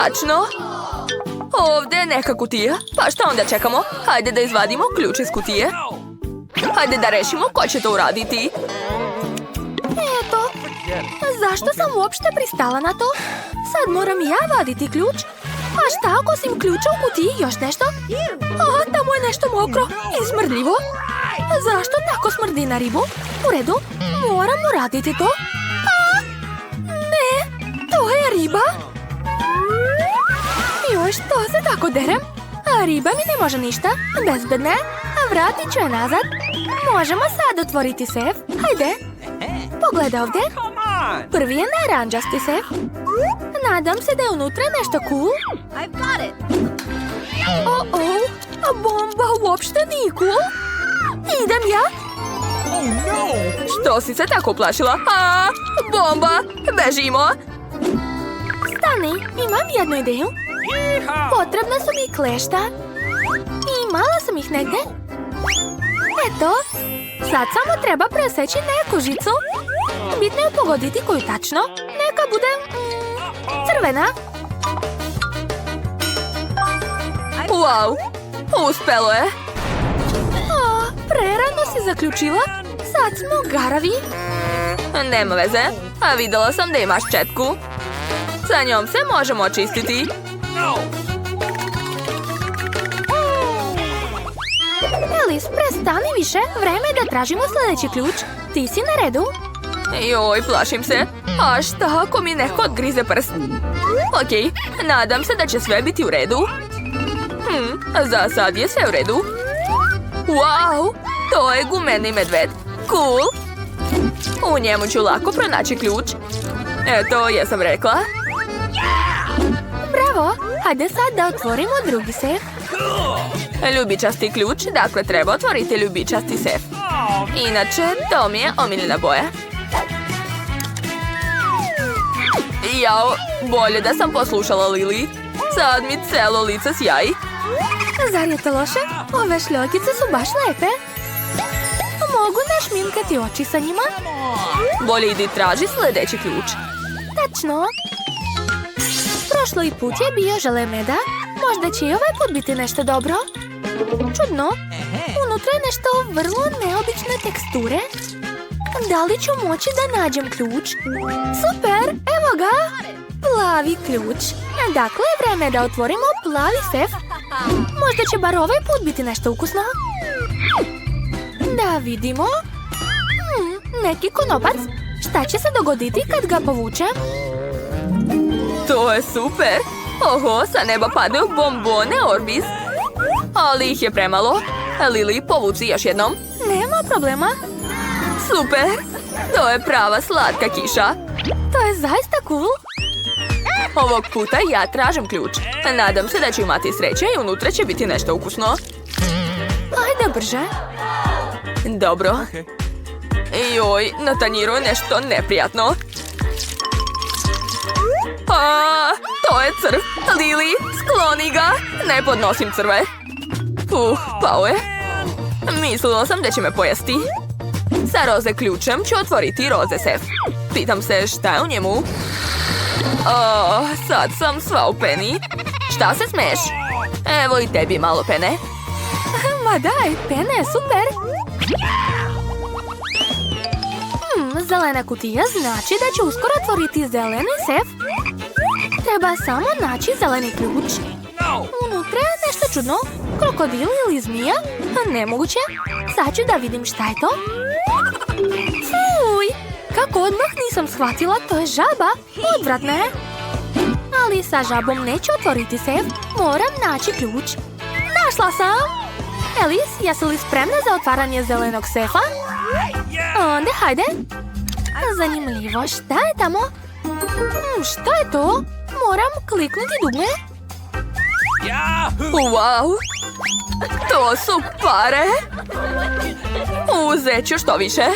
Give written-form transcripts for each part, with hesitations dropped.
tačno. Ovdje je neka kutija. Pa šta onda čekamo? Hajde da izvadimo ključ iz kutije. Hajde da rešimo ko će to uraditi. Eto. Zašto sam uopšte pristala na to? Sad moram ja vaditi ključ. A šta ako osim ključa u kutiji još nešto? Aha, tamo je nešto mokro i smrdljivo. Zašto tako smrdi na ribu? U redu, moram uraditi to. Ne, to je riba. Joj, što se tako derem? A riba mi ne može ništa. Bezbedne. A vratit ću je nazad. Možemo sad otvoriti sef. Hajde. Pogledaj ovdje. Prvi je naranđasti sef. Nadam se da je unutra nešto cool. A bomba uopšte nije cool. Idem ja. Što si se tako uplašila? Bomba! Bežimo! Stani, imam jednu ideju. Potrebna su mi klešta. I imala sam ih negdje. Eto, sad samo treba preseći neku žicu. Bitno je pogoditi koju tačno. Neka bude crvena. Wow, uspelo je. Prerano si zaključila. Sad smo garavi. Nema veze, a vidjela sam da imaš četku. Sa njom se možemo očistiti. Alice, prestani više. Vreme je da tražimo sljedeći ključ. Ti si na redu. Joj, plašim se. A šta ako mi neko odgrize prst? Okej, nadam se da će sve biti u redu. Za sad je sve u redu. Wow, to je gumeni medved. Cool. U njemu ću lako pronaći ključ. Eto, jesam rekla. Bravo, hajde sad da otvorimo drugi sef. Ljubičasti ključ, dakle treba otvoriti ljubičasti sef. Inače, to mi je omiljena boja. Jao, bolje da sam poslušala Lily. Sad mi celo lice sjaji. Zar je to loše? Ove šljokice su baš lepe. Mogu našminkati oči sa njima? Bolje idi traži sljedeći ključ. Tačno. Prošli put je bio žele meda. Možda će i ovaj put biti nešto dobro. Čudno. Unutra je nešto vrlo neobične teksture. Da li ću moći da nađem ključ? Super, evo ga. Plavi ključ. Dakle, vreme je da otvorimo plavi sef. Možda će bar ovaj put biti nešto ukusno. Da vidimo. Neki konopac. Šta će se dogoditi kad ga povučem? To je super. Oho, sa neba padaju bombone Orbis. Ali ih je premalo. Lily, povuci još jednom. Nema problema. Super. To je prava slatka kiša. To je zaista cool. Ovog puta ja tražim ključ. Nadam se da ću imati sreće i unutra će biti nešto ukusno. Ajde brže. Dobro. Joj, na tanjiru je nešto neprijatno. To je crv. Lily, skloni ga. Ne podnosim crve. Pao je. Mislila sam da će me pojesti. Sa roze ključem ću otvoriti roze sef. Pitam se šta je u njemu. Sad sam sva u peni. Šta se smeš? Evo i tebi malo pene. Ma daj, pene je super. Zelena kutija znači da ću uskoro otvoriti zeleni sef. Treba samo naći zeleni ključ. Unutra je nešto čudno. Krokodil ili zmija? Nemoguće. Sad ću da vidim šta je to. Fuj! Kako odmah nisam shvatila, to je žaba. Odvratna je. Ali sa žabom neću otvoriti sef. Moram naći ključ. Našla sam! Alice, jesi li spremna za otvaranje zelenog sefa? Onda hajde. Zanimljivo, šta je tamo? Šta je to? Moram kliknuti dugme. Wow! To su pare! Uzet ću što više.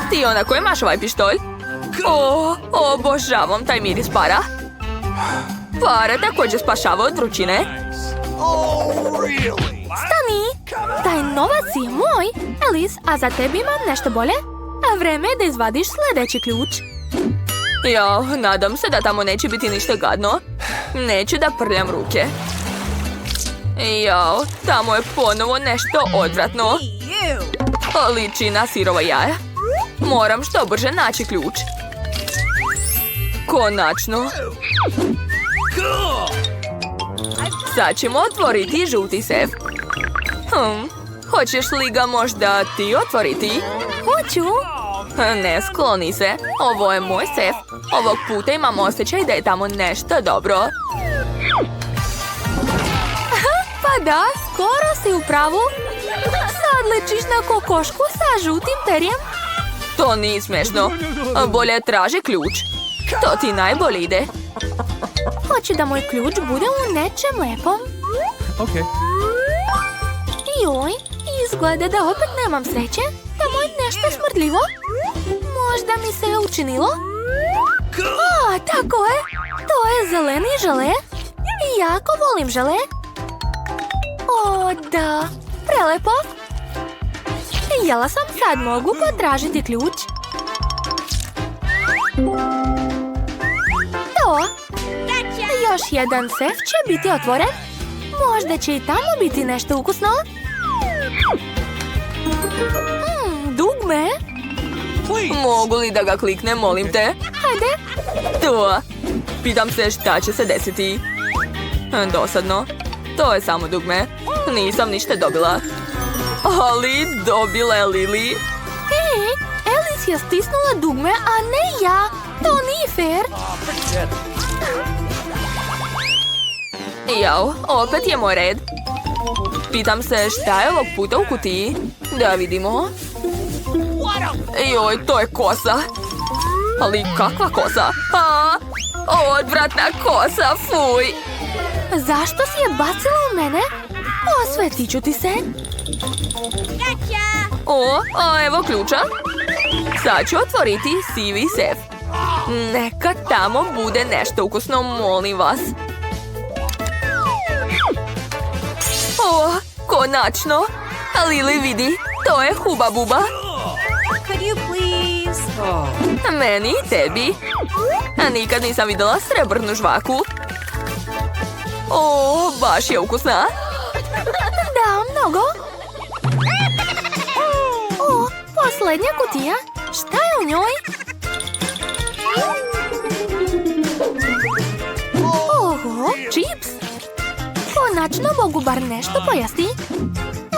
Ti ona koji imaš ovaj pištolj? Obožavam taj miris para. Pare također spašava od vrućine. Stani! Taj novac je moj! Alice, a za tebi imam nešto bolje? A vreme je da izvadiš sljedeći ključ. Jao, nadam se da tamo neće biti ništa gadno. Neću da prljam ruke. Jao, tamo je ponovo nešto odvratno. Liči na sirova jaja. Moram što brže naći ključ. Konačno. Sad ćemo otvoriti žuti sef. Hoćeš li ga možda ti otvoriti? Hoću. Ne, skloni se. Ovo je moj sef. Ovog puta imam osjećaj da je tamo nešto dobro. Pa da, skoro si u pravu. Sad ličiš na kokošku sa žutim perjem. To nije smešno. Bolje traži ključ. To ti najbolje ide. Hoću da moj ključ bude u nečem lepom. Okay. Joj, izgleda da opet nemam sreće. Tamo je nešto smrdljivo. Možda mi se je učinilo. Tako je. To je zeleni žele. Jako volim žele. O, da. Prelepo. Jela sam, sad mogu potražiti ključ. To. Još jedan sef će biti otvoren. Možda će i tamo biti nešto ukusno. Dugme. Mogu li da ga kliknem, molim te? Hajde. To. Pitam se šta će se desiti. Dosadno. To je samo dugme. Nisam ništa dobila. Ali dobila je Lili. Alice je stisnula dugme, a ne ja. To nije fair. Jao, opet je moj red. Pitam se šta je ovog puta u kutiji. Da vidimo. Joj, to je kosa. Ali kakva kosa? Odvratna kosa, fuj. Zašto si je bacila u mene? Osvetit ću ti se. Evo ključa. Sad ću otvoriti sivi sef. Neka tamo bude nešto ukusno, molim vas. Konačno. Lili, vidi, to je Huba Buba. Could you please? Meni i tebi. Nikad nisam vidjela srebrnu žvaku. Baš je ukusna. Da, mnogo. Posljednja kutija. Šta je u njoj? Oho, čips. Konačno mogu bar nešto pojesti.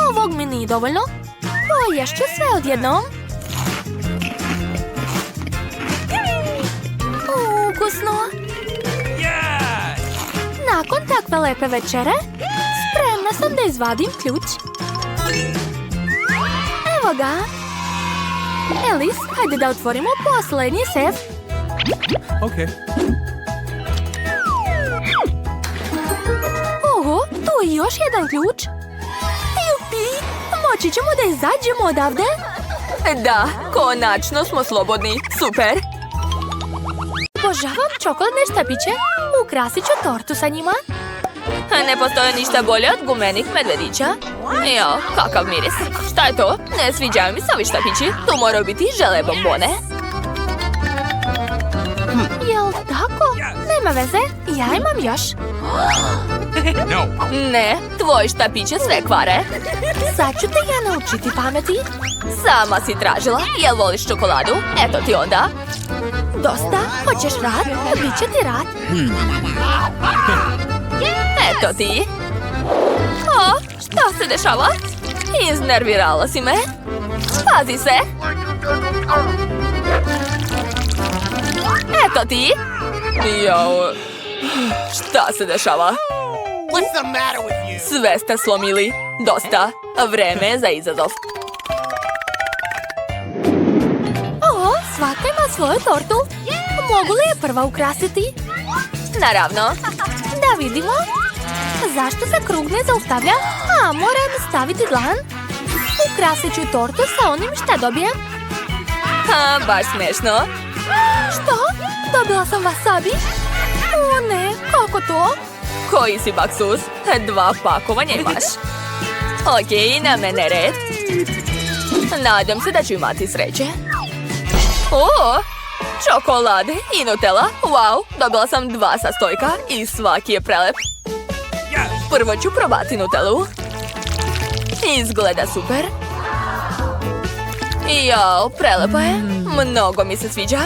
Ovog mi nije dovoljno. Poješću sve odjednom. Ukusno. Nakon takve lepe večere, spremna sam da izvadim ključ. Evo ga. Alice, hajde da otvorimo posljednji sef. Okay. Oho, tu je još jedan ključ. Jupi, moći ćemo da izađemo odavde? Da, konačno smo slobodni. Super. Obožavam čokoladne štapiće. Ukrasit ću tortu sa njima. Ne postoji ništa bolje od gumenih medvedića. Jo, kakav miris. Šta je to? Ne sviđaju mi se ovi štapići. Tu moraju biti žele bombone. Jel tako? Nema veze, ja imam još. Ne, tvoji štapiće sve kvare. Sad ću te ja naučiti pameti. Sama si tražila, jel voliš čokoladu? Eto ti onda. Dosta, hoćeš rad? Biće ti rad. Eto ti. Šta se dešava? Iznervirala si me. Pazi se. Eto ti. Jao. Šta se dešava? Sve ste slomili. Dosta. Vreme je za izazov. Svaka ima svoju tortu. Mogu li je prva ukrasiti? Naravno. Da vidimo. Zašto se krug ne zaustavlja? Moram staviti dlan. Ukrasit ću tortu sa onim šta dobijem. Baš smešno. Što? Dobila sam wasabi? O ne, kako to? Koji si baksus? 2 pakovanja imaš. Okej, na mene red. Nadam se da ću imati sreće. čokolade i Nutella. Wow, dobila sam 2 sastojka i svaki je prelep. Prvo ću probati Nutellu. Izgleda super. Jao, prelepa je. Mnogo mi se sviđa.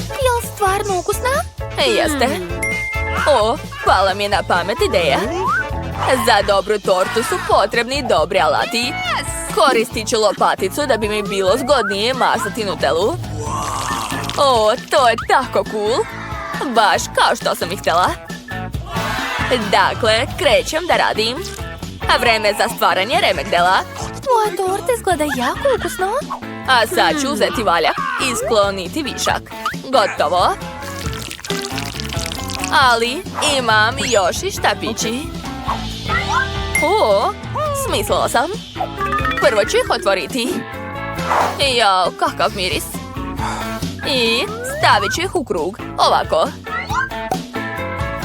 Jel stvarno ukusna? Jeste. O, pala mi je na pamet ideja. Za dobru tortu su potrebni dobri alati. Koristit ću lopaticu da bi mi bilo zgodnije mazati Nutellu. O, to je tako cool. Baš kao što sam i htjela. Dakle, krećem da radim. A vreme za stvaranje remek dela. Tvoja torta izgleda jako ukusno. A sad ću uzeti valjak i skloniti višak. Gotovo. Ali imam još i štapići. O, smislila sam. Prvo ću ih otvoriti. Jao, kakav miris. I stavit ću ih u krug, ovako.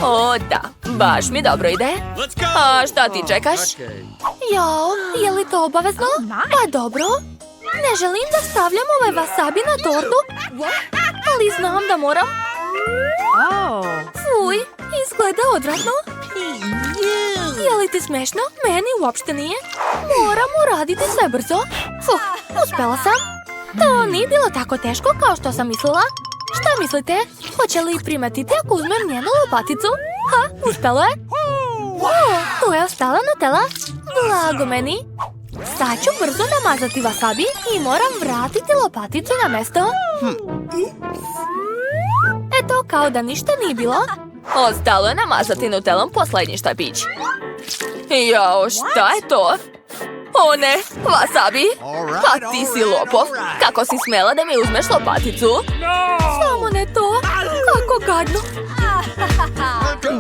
O, da, baš mi dobro ide. A šta ti čekaš? Jao, je li to obavezno? Pa dobro. Ne želim da stavljam ovaj wasabi na tortu. Ali znam da moram. Fuj, izgleda odvratno. Je li ti smešno? Meni uopšte nije. Moram uraditi sve brzo. Fuh, uspela sam. To nije bilo tako teško kao što sam mislila. Šta mislite? Hoće li primetiti ako uzmem njenu lopaticu? Ha, uspelo je. O, tu je ostala Nutella. Blago meni. Sad ću brzo namazati wasabi i moram vratiti lopaticu na mesto. Eto, kao da ništa nije bilo. Ostalo je namazati Nutellom posljednji štapić. Jao, šta je to? O ne, wasabi! Pa ti si lopov! Kako si smela da mi uzmeš lopaticu? Samo ne to. Kako gadno.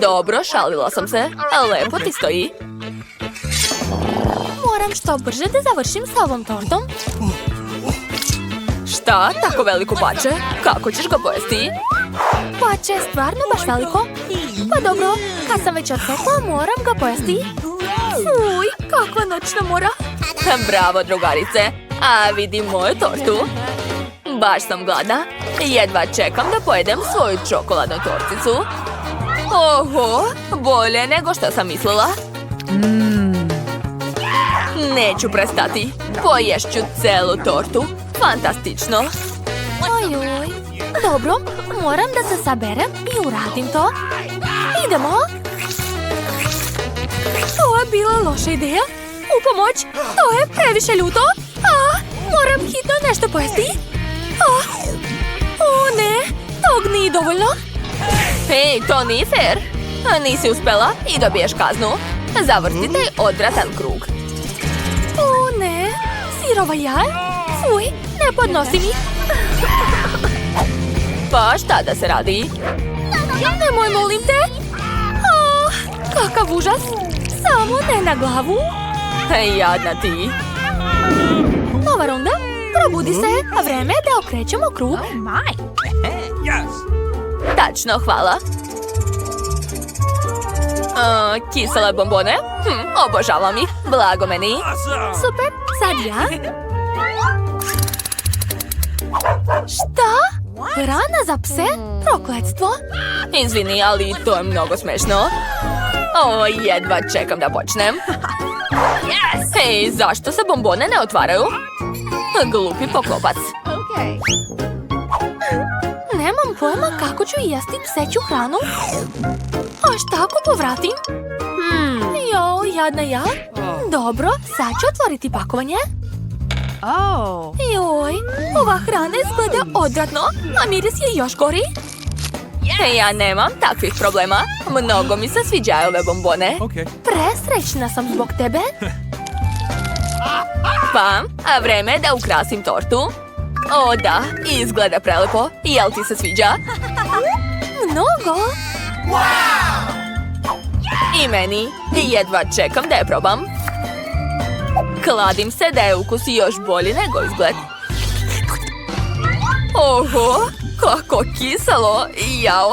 Dobro, šalila sam se. Lepo ti stoji. Moram što brže da završim sa ovom tortom. Šta? Tako veliko pače? Kako ćeš ga pojesti? Pače je stvarno baš veliko. Pa dobro, kad sam već odsekla, moram ga pojesti. Fuj, kakva noćna mora. Bravo, drugarice. A vidi moju tortu. Baš sam gladna. Jedva čekam da pojedem svoju čokoladnu torticu. Oho, bolje nego što sam mislila. Neću prestati. Poješću celu tortu. Fantastično. Ojoj. Dobro, moram da se saberem i uradim to. Idemo. To je bila loša ideja. U pomoć, to je previše ljuto. Moram hitno nešto pojesti. O ne, tog nije dovoljno. Hej, to nije fair. Nisi uspela i dobiješ kaznu. Zavrtite odvratan krug. O ne, sirova jaja. Fuj, ne podnosi mi. Pa šta da se radi? Nemoj, molim te. Kakav užas. Samo ne na glavu. Jadna ti. Nova runda. Probudi se. Vreme je da okrećemo krug. Tačno, hvala. Kisele bombone? Obožavam ih. Blago meni. Super, sad ja. Šta? Hrana za pse? Prokletstvo? Izvini, ali to je mnogo smešno. O, jedva čekam da počnem. Hej, zašto se bombone ne otvaraju? Glupi poklopac. Nemam pojma kako ću jesti pseću hranu. A šta ako povratim? Jo, jadna ja. Dobro, sad ću otvoriti pakovanje. Joj, ova hrana izgleda odvratno, a miris je još gori. Ja nemam takvih problema. Mnogo mi se sviđaju ove bombone. Okay. Presrećna sam zbog tebe. Pa, a vreme je da ukrasim tortu. O da, izgleda prelepo. Jel ti se sviđa? Mnogo. I meni. Jedva čekam da je probam. Kladim se da je ukus još bolji nego izgled. Oho, kako kiselo. Jao.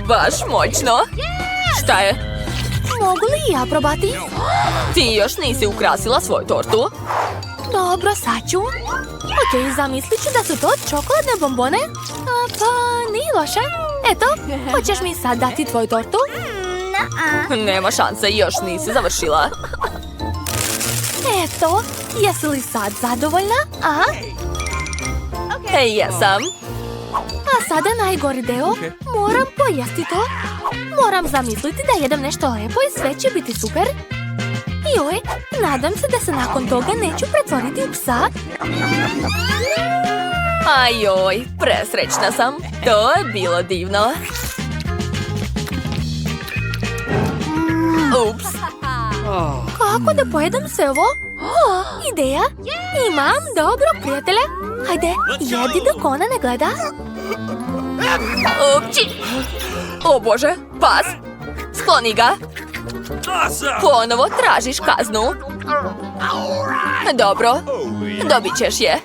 Baš moćno. Šta je? Mogu li ja probati? Ti još nisi ukrasila svoju tortu? Dobro, sad ću. Ok, zamislit ću da su to čokoladne bombone. Pa, nije loše. Eto, hoćeš mi sad dati tvoju tortu? Nema šanse, još nisi završila. Eto, jesi li sad zadovoljna? A? Jesam. A sada najgori deo. Moram pojesti to. Moram zamisliti da jedem nešto lepo i sve će biti super. Joj, nadam se da se nakon toga neću pretvoriti u psa. Ajoj, presrećna sam. To je bilo divno. Ups. Kako da pojedem sve ovo? O, ideja. Imam dobro, prijatelje. Hajde, jedi dok ona ne gleda. Upči. O Bože, pas. Skloni ga. Ponovo tražiš kaznu. Dobro, dobit ćeš je.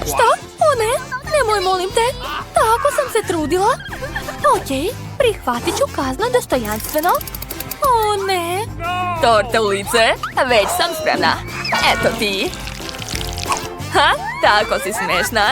Šta? O ne, nemoj molim te. Tako sam se trudila. Ok, prihvatit ću kaznu dostojanstveno. O ne. Torta u lice, već sam spremna. Eto ti. Ha, tako si smešna.